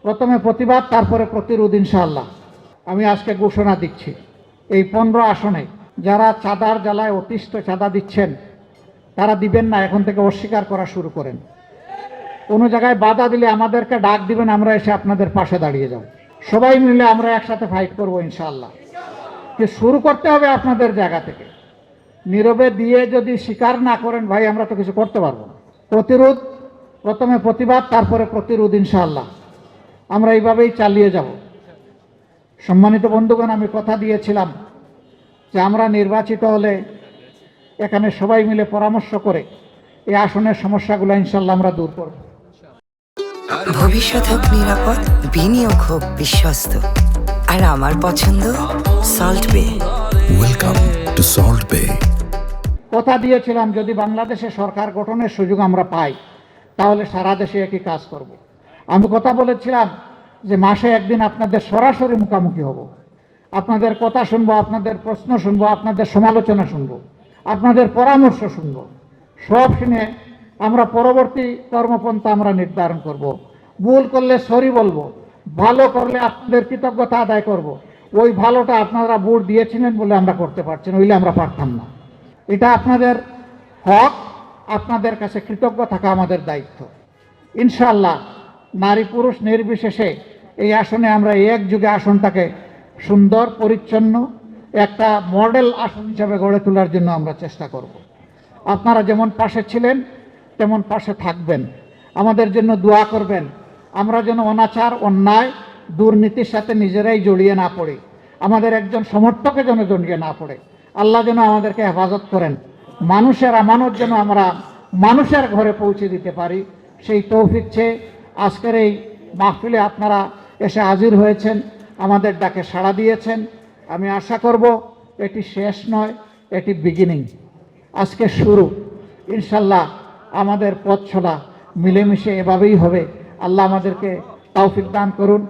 প্রথমে প্রতিবাদ, তারপরে প্রতিরোধ ইনশাআল্লাহ। আমি আজকে ঘোষণা দিচ্ছি, এই 15 আসনে যারা চাঁদার জ্বালায় অতিষ্ঠ চাঁদা দিচ্ছেন, তারা দিবেন না, এখন থেকে অস্বীকার করা শুরু করেন। কোনো জায়গায় বাধা দিলে আমাদেরকে ডাক দিবেন, আমরা এসে আপনাদের পাশে দাঁড়িয়ে যাব। সবাই মিলে আমরা একসাথে ফাইট করব ইনশাআল্লাহ। যে শুরু করতে হবে আপনাদের জায়গা থেকে। নীরবে দিয়ে যদি স্বীকার না করেন, ভাই আমরা তো কিছু করতে পারবো না। প্রতিরোধ, প্রথমে প্রতিবাদ, তারপরে প্রতিরোধ ইনশাআল্লাহ। আমরা এইভাবেই চালিয়ে যাব। সম্মানিত বন্ধুগণ, আমি কথা দিয়েছিলাম যে আমরা নির্বাচিত হলে এখানে সবাই মিলে পরামর্শ করে এই আসনের সমস্যাগুলো ইনশাআল্লাহ আমরা দূর করব। ভবিষ্যৎ হোক নিরাপদ, বিনিয়োগ হোক বিশ্বস্ত, আর আমার পছন্দ সল্ট বে। ওয়েলকাম টু সল্ট বে। কথা দিয়েছিলাম যদি বাংলাদেশে সরকার গঠনের সুযোগ আমরা পাই, তাহলে সারা দেশে একই কাজ করব। আমি কথা বলেছিলাম যে মাসে একদিন আপনাদের সরাসরি মুখোমুখি হব, আপনাদের কথা শুনবো, আপনাদের প্রশ্ন শুনবো, আপনাদের সমালোচনা শুনবো, আপনাদের পরামর্শ শুনবো। সব শুনে আমরা পরবর্তী কর্মপন্থা আমরা নির্ধারণ করব। ভুল করলে সরি বলবো, ভালো করলে আপনাদের কৃতজ্ঞতা আদায় করব। ওই ভালোটা আপনারা ভোট দিয়েছিলেন বলে আমরা করতে পারছি না, হইলে আমরা পারতাম না। এটা আপনাদের হক, আপনাদের কাছে কৃতজ্ঞ থাকা আমাদের দায়িত্ব। ইনশাআল্লাহ নারী পুরুষ নির্বিশেষে এই আসনে আমরা একযুগে আসনটাকে সুন্দর পরিচ্ছন্ন একটা মডেল আসন হিসাবে গড়ে তোলার জন্য আমরা চেষ্টা করব। আপনারা যেমন পাশে ছিলেন তেমন পাশে থাকবেন, আমাদের জন্য দোয়া করবেন। আমরা যেন অনাচার, অন্যায়, দুর্নীতির সাথে নিজেরাই জড়িয়ে না পড়ি, আমাদের একজন সমর্থকে যেন জড়িয়ে না পড়ে। আল্লাহ যেন আমাদেরকে হেফাজত করেন, মানুষের আমানত যেন আমরা মানুষের ঘরে পৌঁছে দিতে পারি, সেই তৌফিক চেয়ে আজকের এই মাহফিলে আপনারা এসে হাজির হয়েছেন, আমাদের ডাকে সাড়া দিয়েছেন। আমি আশা করব এটি শেষ নয়, এটি বিগিনিং, আজকে শুরু। ইনশাল্লাহ আমাদের পথ চলা মিলেমিশে এভাবেই হবে। আল্লাহ আমাদেরকে তৌফিক দান করুন।